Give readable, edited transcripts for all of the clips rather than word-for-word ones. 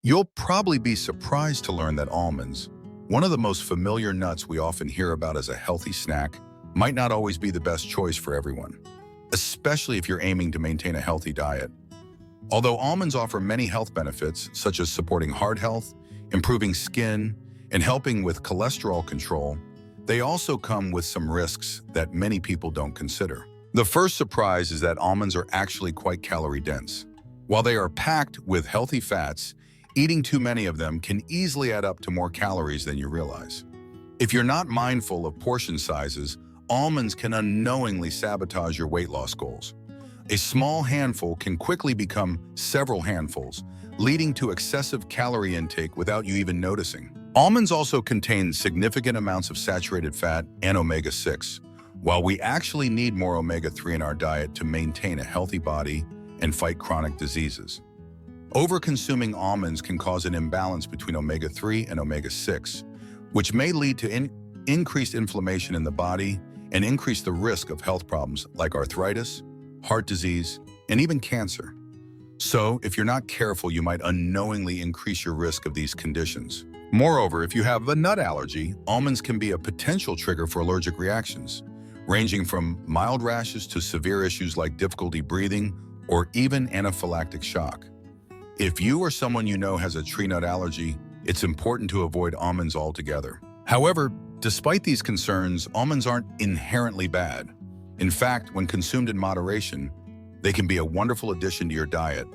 You'll probably be surprised to learn that almonds, one of the most familiar nuts we often hear about as a healthy snack, might not always be the best choice for everyone, especially if you're aiming to maintain a healthy diet. Although almonds offer many health benefits, such as supporting heart health, improving skin, and helping with cholesterol control, they also come with some risks that many people don't consider. The first surprise is that almonds are actually quite calorie-dense. While they are packed with healthy fats, eating too many of them can easily add up to more calories than you realize. If you're not mindful of portion sizes, almonds can unknowingly sabotage your weight loss goals. A small handful can quickly become several handfuls, leading to excessive calorie intake without you even noticing. Almonds also contain significant amounts of saturated fat and omega-6. While we actually need more omega-3 in our diet to maintain a healthy body and fight chronic diseases. Over-consuming almonds can cause an imbalance between omega-3 and omega-6, which may lead to increased inflammation in the body and increase the risk of health problems like arthritis, heart disease, and even cancer. So, if you're not careful, you might unknowingly increase your risk of these conditions. Moreover, if you have a nut allergy, almonds can be a potential trigger for allergic reactions, ranging from mild rashes to severe issues like difficulty breathing or even anaphylactic shock. If you or someone you know has a tree nut allergy, it's important to avoid almonds altogether. However, despite these concerns, almonds aren't inherently bad. In fact, when consumed in moderation, they can be a wonderful addition to your diet.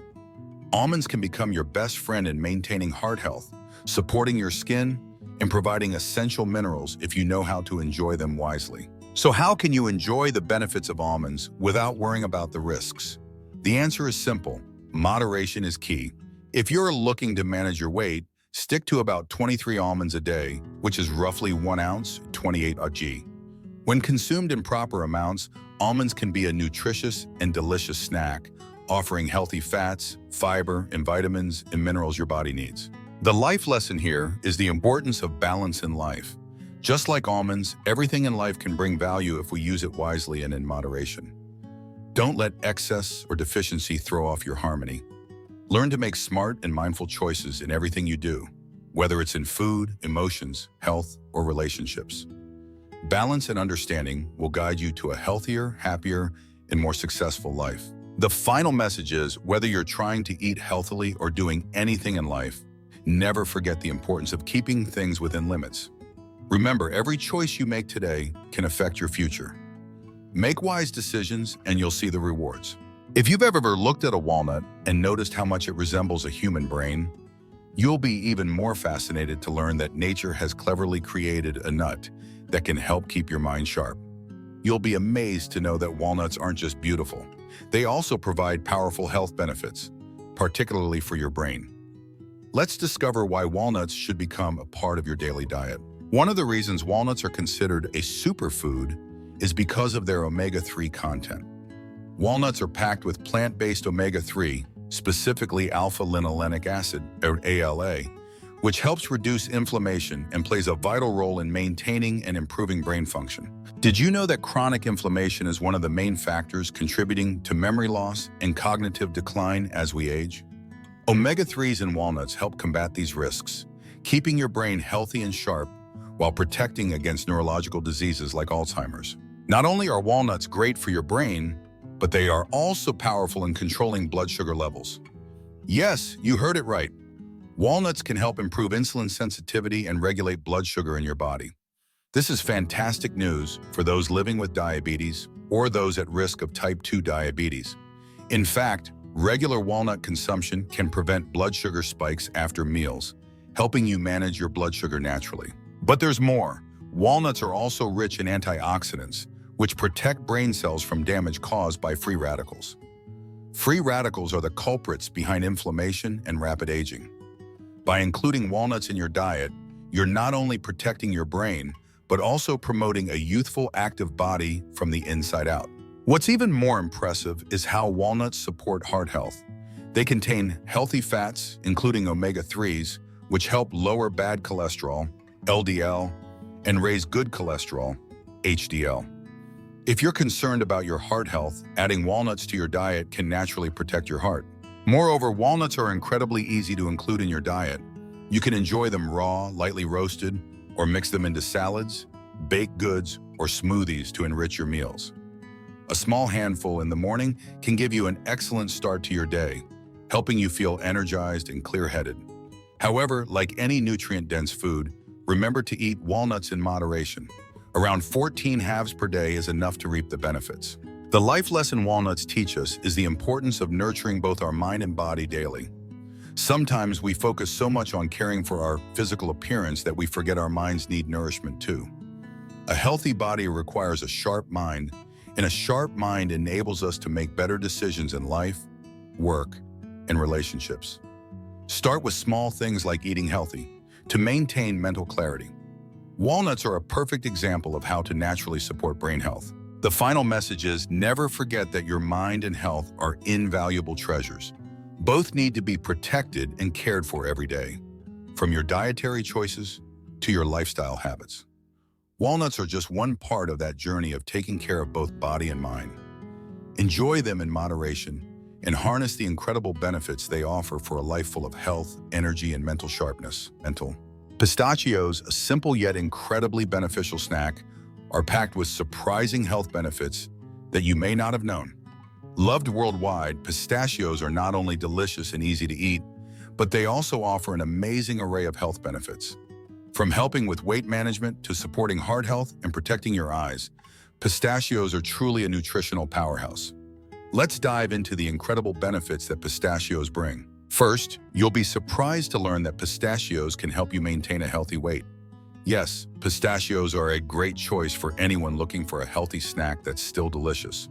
Almonds can become your best friend in maintaining heart health, supporting your skin, and providing essential minerals if you know how to enjoy them wisely. So how can you enjoy the benefits of almonds without worrying about the risks? The answer is simple. Moderation is key. If you're looking to manage your weight, stick to about 23 almonds a day, which is roughly 1 ounce, 28 g. When consumed in proper amounts, almonds can be a nutritious and delicious snack, offering healthy fats, fiber, and vitamins and minerals your body needs. The life lesson here is the importance of balance in life. Just like almonds, everything in life can bring value if we use it wisely and in moderation. Don't let excess or deficiency throw off your harmony. Learn to make smart and mindful choices in everything you do, whether it's in food, emotions, health, or relationships. Balance and understanding will guide you to a healthier, happier, and more successful life. The final message is, whether you're trying to eat healthily or doing anything in life, never forget the importance of keeping things within limits. Remember, every choice you make today can affect your future. Make wise decisions and you'll see the rewards. If you've ever looked at a walnut and noticed how much it resembles a human brain, you'll be even more fascinated to learn that nature has cleverly created a nut that can help keep your mind sharp. You'll be amazed to know that walnuts aren't just beautiful. They also provide powerful health benefits, particularly for your brain. Let's discover why walnuts should become a part of your daily diet. One of the reasons walnuts are considered a superfood is because of their omega-3 content. Walnuts are packed with plant-based omega-3, specifically alpha-linolenic acid, or ALA, which helps reduce inflammation and plays a vital role in maintaining and improving brain function. Did you know that chronic inflammation is one of the main factors contributing to memory loss and cognitive decline as we age? Omega-3s in walnuts help combat these risks, keeping your brain healthy and sharp while protecting against neurological diseases like Alzheimer's. Not only are walnuts great for your brain, but they are also powerful in controlling blood sugar levels. Yes, you heard it right. Walnuts can help improve insulin sensitivity and regulate blood sugar in your body. This is fantastic news for those living with diabetes or those at risk of type 2 diabetes. In fact, regular walnut consumption can prevent blood sugar spikes after meals, helping you manage your blood sugar naturally. But there's more. Walnuts are also rich in antioxidants, which protect brain cells from damage caused by free radicals. Free radicals are the culprits behind inflammation and rapid aging. By including walnuts in your diet, you're not only protecting your brain, but also promoting a youthful, active body from the inside out. What's even more impressive is how walnuts support heart health. They contain healthy fats, including omega-3s, which help lower bad cholesterol, LDL, and raise good cholesterol, HDL. If you're concerned about your heart health, adding walnuts to your diet can naturally protect your heart. Moreover, walnuts are incredibly easy to include in your diet. You can enjoy them raw, lightly roasted, or mix them into salads, baked goods, or smoothies to enrich your meals. A small handful in the morning can give you an excellent start to your day, helping you feel energized and clear-headed. However, like any nutrient-dense food, remember to eat walnuts in moderation. Around 14 halves per day is enough to reap the benefits. The life lesson walnuts teach us is the importance of nurturing both our mind and body daily. Sometimes we focus so much on caring for our physical appearance that we forget our minds need nourishment too. A healthy body requires a sharp mind, and a sharp mind enables us to make better decisions in life, work, and relationships. Start with small things like eating healthy to maintain mental clarity. Walnuts are a perfect example of how to naturally support brain health. The final message is never forget that your mind and health are invaluable treasures. Both need to be protected and cared for every day, from your dietary choices to your lifestyle habits. Walnuts are just one part of that journey of taking care of both body and mind. Enjoy them in moderation and harness the incredible benefits they offer for a life full of health, energy, and mental sharpness. Pistachios, a simple yet incredibly beneficial snack, are packed with surprising health benefits that you may not have known. Loved worldwide, pistachios are not only delicious and easy to eat, but they also offer an amazing array of health benefits. From helping with weight management to supporting heart health and protecting your eyes, pistachios are truly a nutritional powerhouse. Let's dive into the incredible benefits that pistachios bring. First, you'll be surprised to learn that pistachios can help you maintain a healthy weight. Yes, pistachios are a great choice for anyone looking for a healthy snack that's still delicious.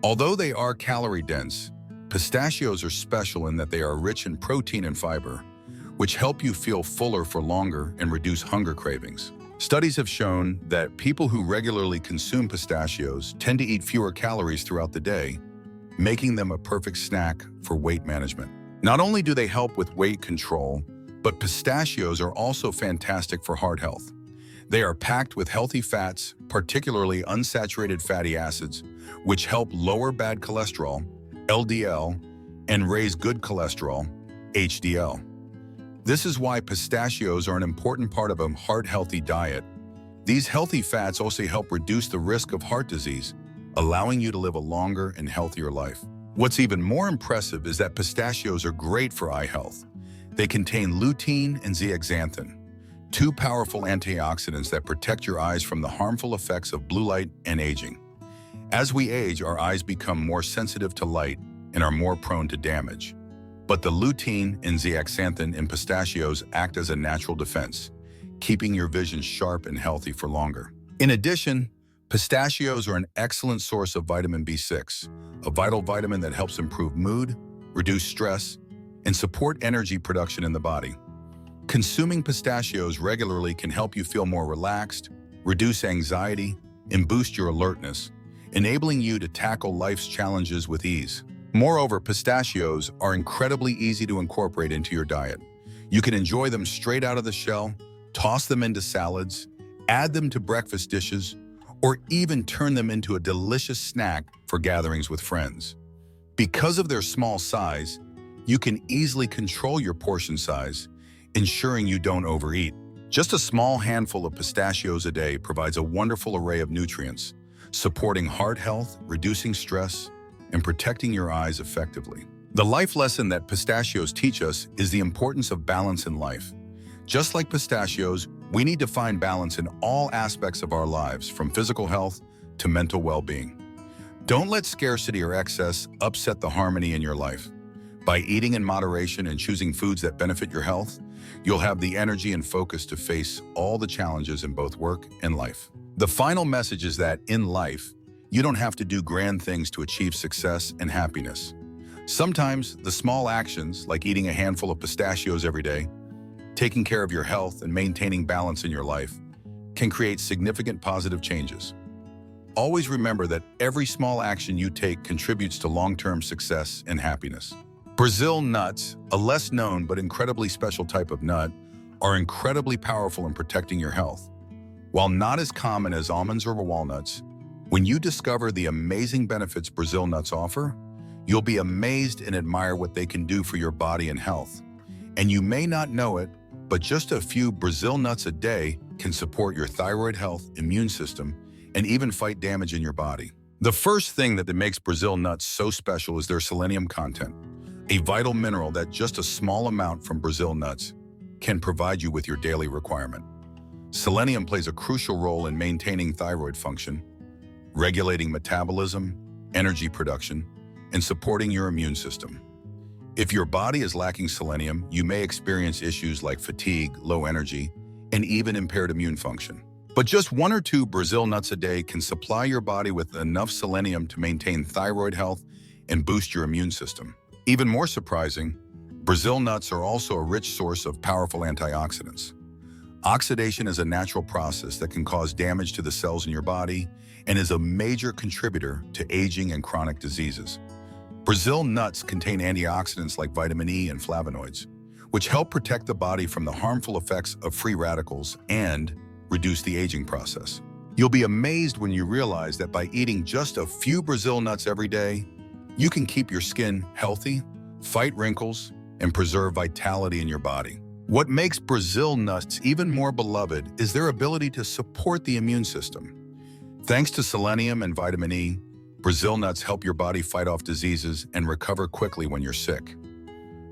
Although they are calorie-dense, pistachios are special in that they are rich in protein and fiber, which help you feel fuller for longer and reduce hunger cravings. Studies have shown that people who regularly consume pistachios tend to eat fewer calories throughout the day, making them a perfect snack for weight management. Not only do they help with weight control, but pistachios are also fantastic for heart health. They are packed with healthy fats, particularly unsaturated fatty acids, which help lower bad cholesterol, LDL, and raise good cholesterol, HDL. This is why pistachios are an important part of a heart-healthy diet. These healthy fats also help reduce the risk of heart disease, allowing you to live a longer and healthier life. What's even more impressive is that pistachios are great for eye health. They contain lutein and zeaxanthin, two powerful antioxidants that protect your eyes from the harmful effects of blue light and aging. As we age, our eyes become more sensitive to light and are more prone to damage. But the lutein and zeaxanthin in pistachios act as a natural defense, keeping your vision sharp and healthy for longer. In addition, pistachios are an excellent source of vitamin B6, a vital vitamin that helps improve mood, reduce stress, and support energy production in the body. Consuming pistachios regularly can help you feel more relaxed, reduce anxiety, and boost your alertness, enabling you to tackle life's challenges with ease. Moreover, pistachios are incredibly easy to incorporate into your diet. You can enjoy them straight out of the shell, toss them into salads, add them to breakfast dishes, or even turn them into a delicious snack for gatherings with friends. Because of their small size, you can easily control your portion size, ensuring you don't overeat. Just a small handful of pistachios a day provides a wonderful array of nutrients, supporting heart health, reducing stress, and protecting your eyes effectively. The life lesson that pistachios teach us is the importance of balance in life. Just like pistachios, we need to find balance in all aspects of our lives, from physical health to mental well-being. Don't let scarcity or excess upset the harmony in your life. By eating in moderation and choosing foods that benefit your health, you'll have the energy and focus to face all the challenges in both work and life. The final message is that in life, you don't have to do grand things to achieve success and happiness. Sometimes the small actions, like eating a handful of pistachios every day, taking care of your health, and maintaining balance in your life, can create significant positive changes. Always remember that every small action you take contributes to long-term success and happiness. Brazil nuts, a less known but incredibly special type of nut, are incredibly powerful in protecting your health. While not as common as almonds or walnuts, when you discover the amazing benefits Brazil nuts offer, You'll be amazed and admire what they can do for your body and health. And you may not know it, but just a few Brazil nuts a day can support your thyroid health, immune system, and even fight damage in your body. The first thing that makes Brazil nuts so special is their selenium content, a vital mineral that just a small amount from Brazil nuts can provide you with your daily requirement. Selenium plays a crucial role in maintaining thyroid function, regulating metabolism, energy production, and supporting your immune system. If your body is lacking selenium, you may experience issues like fatigue, low energy, and even impaired immune function. But just 1 or 2 Brazil nuts a day can supply your body with enough selenium to maintain thyroid health and boost your immune system. Even more surprising, Brazil nuts are also a rich source of powerful antioxidants. Oxidation is a natural process that can cause damage to the cells in your body and is a major contributor to aging and chronic diseases. Brazil nuts contain antioxidants like vitamin E and flavonoids, which help protect the body from the harmful effects of free radicals and reduce the aging process. You'll be amazed when you realize that by eating just a few Brazil nuts every day, you can keep your skin healthy, fight wrinkles, and preserve vitality in your body. What makes Brazil nuts even more beloved is their ability to support the immune system. Thanks to selenium and vitamin E, Brazil nuts help your body fight off diseases and recover quickly when you're sick.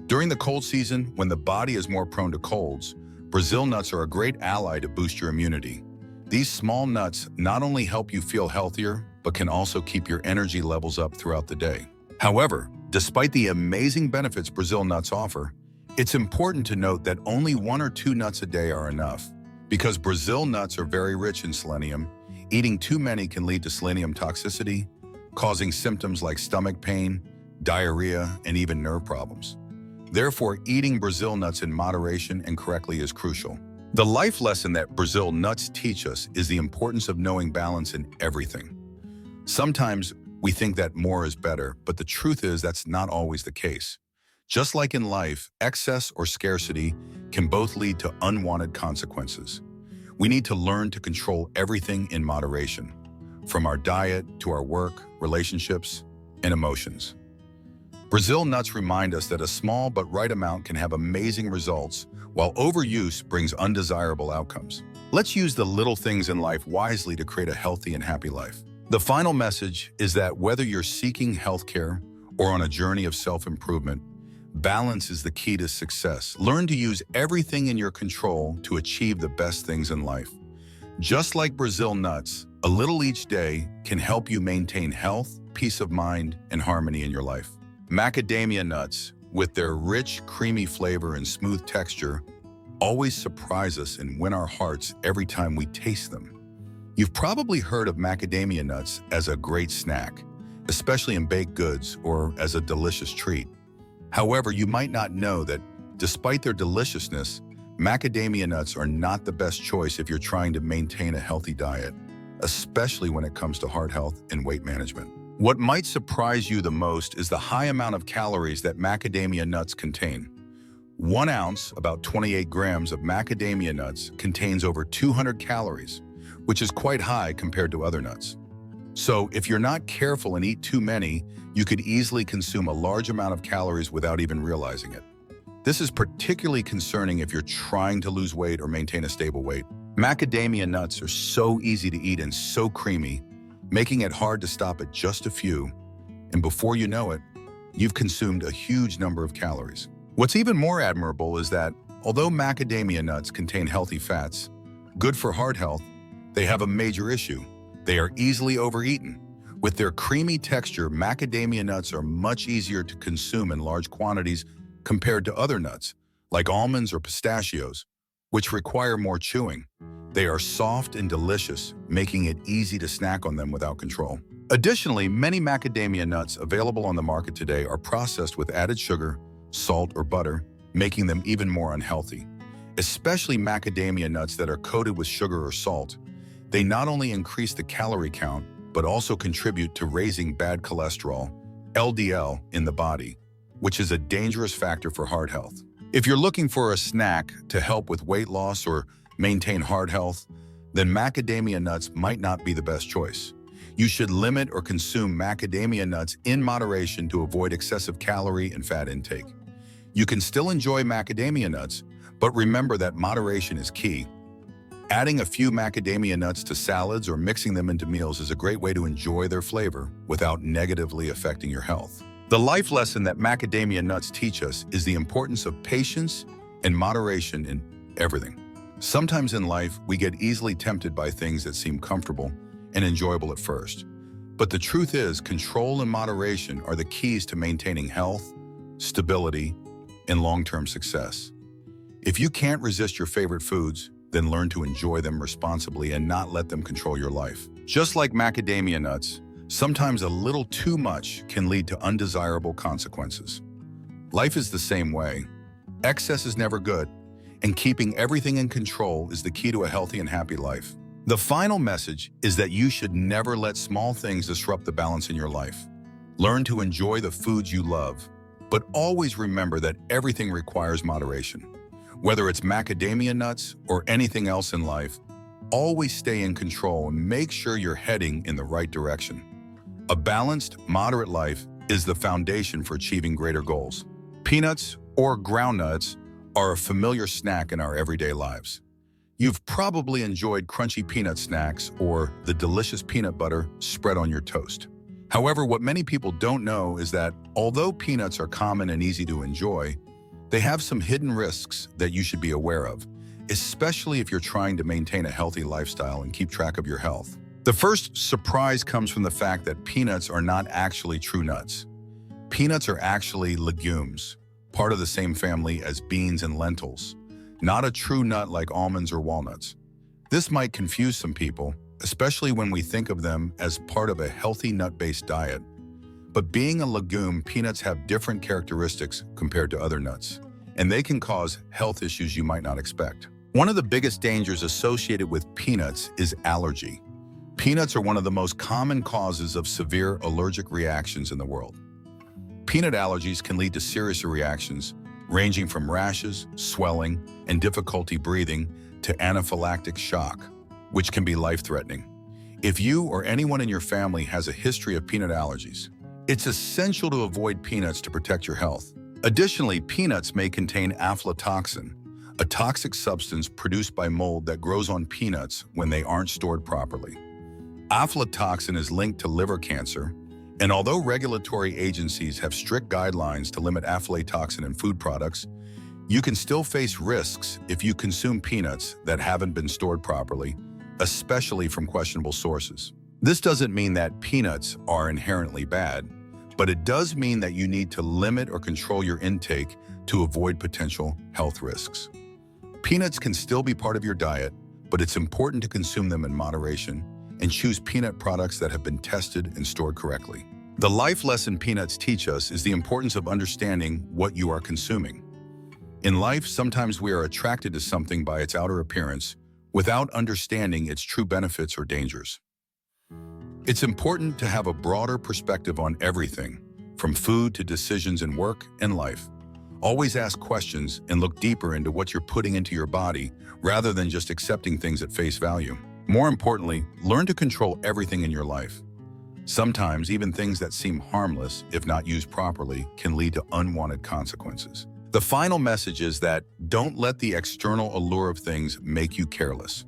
During the cold season, when the body is more prone to colds, Brazil nuts are a great ally to boost your immunity. These small nuts not only help you feel healthier, but can also keep your energy levels up throughout the day. However, despite the amazing benefits Brazil nuts offer, it's important to note that only 1 or 2 nuts a day are enough. Because Brazil nuts are very rich in selenium, eating too many can lead to selenium toxicity, causing symptoms like stomach pain, diarrhea, and even nerve problems. Therefore, eating Brazil nuts in moderation and correctly is crucial. The life lesson that Brazil nuts teach us is the importance of knowing balance in everything. Sometimes we think that more is better, but the truth is that's not always the case. Just like in life, excess or scarcity can both lead to unwanted consequences. We need to learn to control everything in moderation, from our diet to our work, relationships, and emotions. Brazil nuts remind us that a small but right amount can have amazing results, while overuse brings undesirable outcomes. Let's use the little things in life wisely to create a healthy and happy life. The final message is that whether you're seeking healthcare or on a journey of self-improvement, balance is the key to success. Learn to use everything in your control to achieve the best things in life. Just like Brazil nuts, a little each day can help you maintain health, peace of mind, and harmony in your life. Macadamia nuts, with their rich, creamy flavor and smooth texture, always surprise us and win our hearts every time we taste them. You've probably heard of macadamia nuts as a great snack, especially in baked goods or as a delicious treat. However, you might not know that despite their deliciousness, macadamia nuts are not the best choice if you're trying to maintain a healthy diet, especially when it comes to heart health and weight management. What might surprise you the most is the high amount of calories that macadamia nuts contain. 1 ounce, about 28 grams of macadamia nuts contains over 200 calories, which is quite high compared to other nuts. So if you're not careful and eat too many, you could easily consume a large amount of calories without even realizing it. This is particularly concerning if you're trying to lose weight or maintain a stable weight. Macadamia nuts are so easy to eat and so creamy, making it hard to stop at just a few, and before you know it, you've consumed a huge number of calories. What's even more admirable is that, although macadamia nuts contain healthy fats, good for heart health, they have a major issue. They are easily overeaten. With their creamy texture, macadamia nuts are much easier to consume in large quantities compared to other nuts, like almonds or pistachios, which require more chewing. They are soft and delicious, making it easy to snack on them without control. Additionally, many macadamia nuts available on the market today are processed with added sugar, salt, or butter, making them even more unhealthy. Especially macadamia nuts that are coated with sugar or salt. They not only increase the calorie count, but also contribute to raising bad cholesterol, LDL, in the body, which is a dangerous factor for heart health. If you're looking for a snack to help with weight loss or maintain heart health, then macadamia nuts might not be the best choice. You should limit or consume macadamia nuts in moderation to avoid excessive calorie and fat intake. You can still enjoy macadamia nuts, but remember that moderation is key. Adding a few macadamia nuts to salads or mixing them into meals is a great way to enjoy their flavor without negatively affecting your health. The life lesson that macadamia nuts teach us is the importance of patience and moderation in everything. Sometimes in life, we get easily tempted by things that seem comfortable and enjoyable at first. But the truth is, control and moderation are the keys to maintaining health, stability, and long-term success. If you can't resist your favorite foods, then learn to enjoy them responsibly and not let them control your life. Just like macadamia nuts, sometimes a little too much can lead to undesirable consequences. Life is the same way. Excess is never good, and keeping everything in control is the key to a healthy and happy life. The final message is that you should never let small things disrupt the balance in your life. Learn to enjoy the foods you love, but always remember that everything requires moderation. Whether it's macadamia nuts or anything else in life, always stay in control and make sure you're heading in the right direction. A balanced, moderate life is the foundation for achieving greater goals. Peanuts or groundnuts are a familiar snack in our everyday lives. You've probably enjoyed crunchy peanut snacks or the delicious peanut butter spread on your toast. However, what many people don't know is that although peanuts are common and easy to enjoy, they have some hidden risks that you should be aware of, especially if you're trying to maintain a healthy lifestyle and keep track of your health. The first surprise comes from the fact that peanuts are not actually true nuts. Peanuts are actually legumes, part of the same family as beans and lentils, not a true nut like almonds or walnuts. This might confuse some people, especially when we think of them as part of a healthy nut-based diet. But being a legume, peanuts have different characteristics compared to other nuts, and they can cause health issues you might not expect. One of the biggest dangers associated with peanuts is allergy. Peanuts are one of the most common causes of severe allergic reactions in the world. Peanut allergies can lead to serious reactions, ranging from rashes, swelling, and difficulty breathing to anaphylactic shock, which can be life-threatening. If you or anyone in your family has a history of peanut allergies, it's essential to avoid peanuts to protect your health. Additionally, peanuts may contain aflatoxin, a toxic substance produced by mold that grows on peanuts when they aren't stored properly. Aflatoxin is linked to liver cancer, and although regulatory agencies have strict guidelines to limit aflatoxin in food products, you can still face risks if you consume peanuts that haven't been stored properly, especially from questionable sources. This doesn't mean that peanuts are inherently bad, but it does mean that you need to limit or control your intake to avoid potential health risks. Peanuts can still be part of your diet, but it's important to consume them in moderation and choose peanut products that have been tested and stored correctly. The life lesson peanuts teach us is the importance of understanding what you are consuming. In life, sometimes we are attracted to something by its outer appearance without understanding its true benefits or dangers. It's important to have a broader perspective on everything, from food to decisions in work and life. Always ask questions and look deeper into what you're putting into your body rather than just accepting things at face value. More importantly, learn to control everything in your life. Sometimes even things that seem harmless, if not used properly, can lead to unwanted consequences. The final message is that don't let the external allure of things make you careless.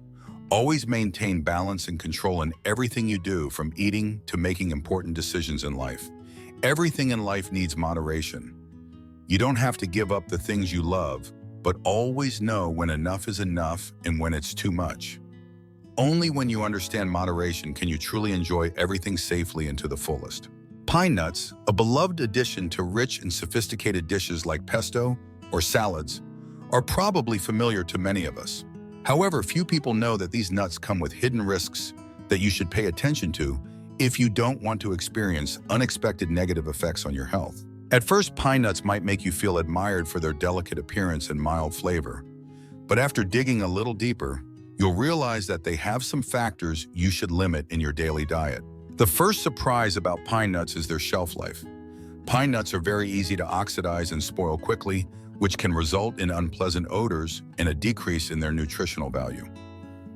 Always maintain balance and control in everything you do, from eating to making important decisions in life. Everything in life needs moderation. You don't have to give up the things you love, but always know when enough is enough and when it's too much. Only when you understand moderation can you truly enjoy everything safely and to the fullest. Pine nuts, a beloved addition to rich and sophisticated dishes like pesto or salads, are probably familiar to many of us. However, few people know that these nuts come with hidden risks that you should pay attention to if you don't want to experience unexpected negative effects on your health. At first, pine nuts might make you feel admired for their delicate appearance and mild flavor, but after digging a little deeper, you'll realize that they have some factors you should limit in your daily diet. The first surprise about pine nuts is their shelf life. Pine nuts are very easy to oxidize and spoil quickly, which can result in unpleasant odors and a decrease in their nutritional value.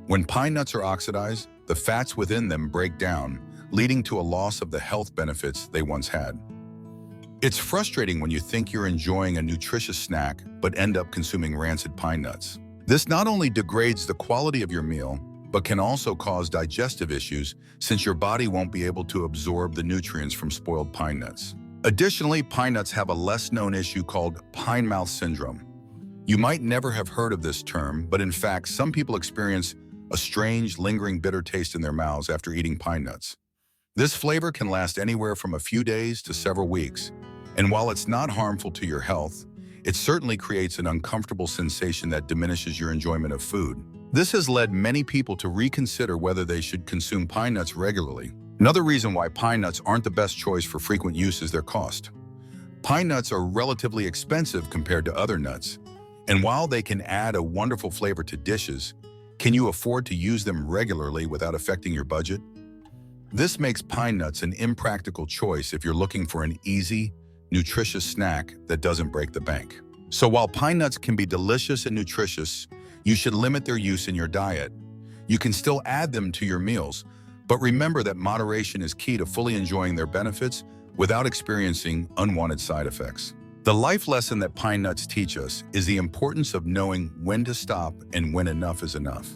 When pine nuts are oxidized, the fats within them break down, leading to a loss of the health benefits they once had. It's frustrating when you think you're enjoying a nutritious snack but end up consuming rancid pine nuts. This not only degrades the quality of your meal, but can also cause digestive issues since your body won't be able to absorb the nutrients from spoiled pine nuts. Additionally, pine nuts have a less-known issue called pine mouth syndrome. You might never have heard of this term, but in fact, some people experience a strange, lingering bitter taste in their mouths after eating pine nuts. This flavor can last anywhere from a few days to several weeks, and while it's not harmful to your health, it certainly creates an uncomfortable sensation that diminishes your enjoyment of food. This has led many people to reconsider whether they should consume pine nuts regularly. Another reason why pine nuts aren't the best choice for frequent use is their cost. Pine nuts are relatively expensive compared to other nuts, and while they can add a wonderful flavor to dishes, can you afford to use them regularly without affecting your budget? This makes pine nuts an impractical choice if you're looking for an easy, nutritious snack that doesn't break the bank. So while pine nuts can be delicious and nutritious, you should limit their use in your diet. You can still add them to your meals, but remember that moderation is key to fully enjoying their benefits without experiencing unwanted side effects. The life lesson that pine nuts teach us is the importance of knowing when to stop and when enough is enough.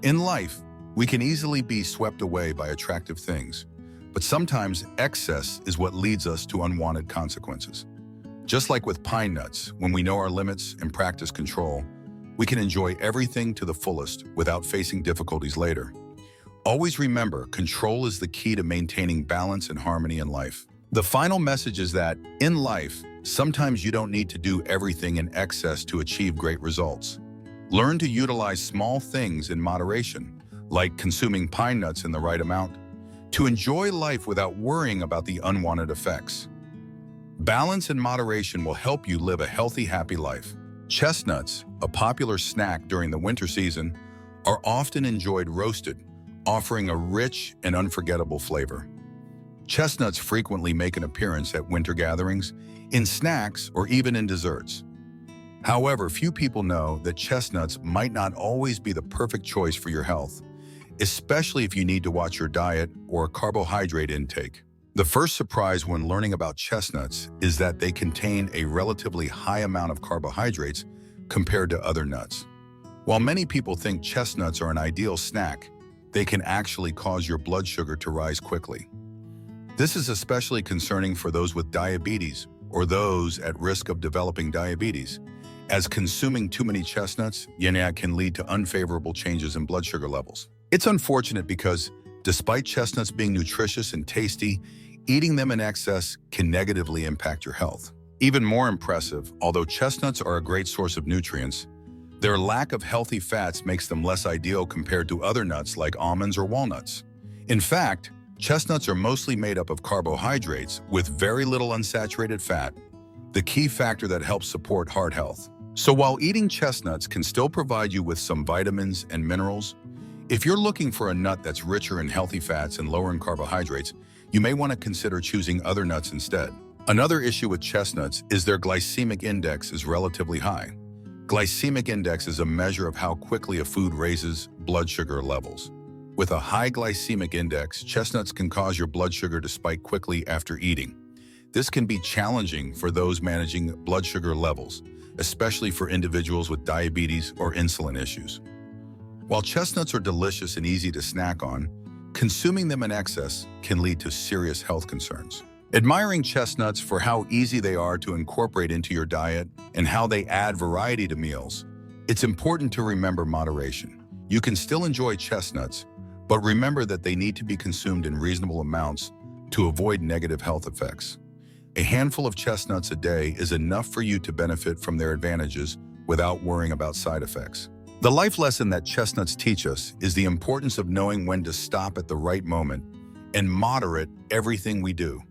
In life, we can easily be swept away by attractive things, but sometimes excess is what leads us to unwanted consequences. Just like with pine nuts, when we know our limits and practice control, we can enjoy everything to the fullest without facing difficulties later. Always remember, control is the key to maintaining balance and harmony in life. The final message is that, in life, sometimes you don't need to do everything in excess to achieve great results. Learn to utilize small things in moderation, like consuming pine nuts in the right amount, to enjoy life without worrying about the unwanted effects. Balance and moderation will help you live a healthy, happy life. Chestnuts, a popular snack during the winter season, are often enjoyed roasted, offering a rich and unforgettable flavor. Chestnuts frequently make an appearance at winter gatherings, in snacks, or even in desserts. However, few people know that chestnuts might not always be the perfect choice for your health, especially if you need to watch your diet or carbohydrate intake. The first surprise when learning about chestnuts is that they contain a relatively high amount of carbohydrates compared to other nuts. While many people think chestnuts are an ideal snack, they can actually cause your blood sugar to rise quickly. This is especially concerning for those with diabetes or those at risk of developing diabetes, as consuming too many chestnuts can lead to unfavorable changes in blood sugar levels. It's unfortunate because, despite chestnuts being nutritious and tasty, eating them in excess can negatively impact your health. Even more impressive, although chestnuts are a great source of nutrients, their lack of healthy fats makes them less ideal compared to other nuts like almonds or walnuts. In fact, chestnuts are mostly made up of carbohydrates with very little unsaturated fat, the key factor that helps support heart health. So while eating chestnuts can still provide you with some vitamins and minerals, if you're looking for a nut that's richer in healthy fats and lower in carbohydrates, you may want to consider choosing other nuts instead. Another issue with chestnuts is their glycemic index is relatively high. Glycemic index is a measure of how quickly a food raises blood sugar levels. With a high glycemic index, chestnuts can cause your blood sugar to spike quickly after eating. This can be challenging for those managing blood sugar levels, especially for individuals with diabetes or insulin issues. While chestnuts are delicious and easy to snack on, consuming them in excess can lead to serious health concerns. Admiring chestnuts for how easy they are to incorporate into your diet and how they add variety to meals, it's important to remember moderation. You can still enjoy chestnuts, but remember that they need to be consumed in reasonable amounts to avoid negative health effects. A handful of chestnuts a day is enough for you to benefit from their advantages without worrying about side effects. The life lesson that chestnuts teach us is the importance of knowing when to stop at the right moment and moderate everything we do.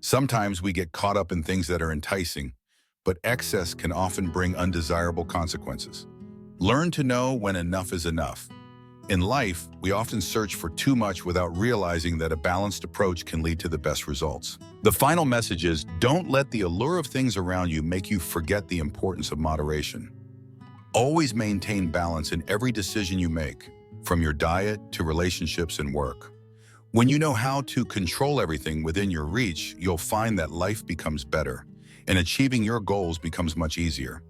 Sometimes we get caught up in things that are enticing, but excess can often bring undesirable consequences. Learn to know when enough is enough. In life, we often search for too much without realizing that a balanced approach can lead to the best results. The final message is, don't let the allure of things around you make you forget the importance of moderation. Always maintain balance in every decision you make, from your diet to relationships and work. When you know how to control everything within your reach, you'll find that life becomes better and achieving your goals becomes much easier.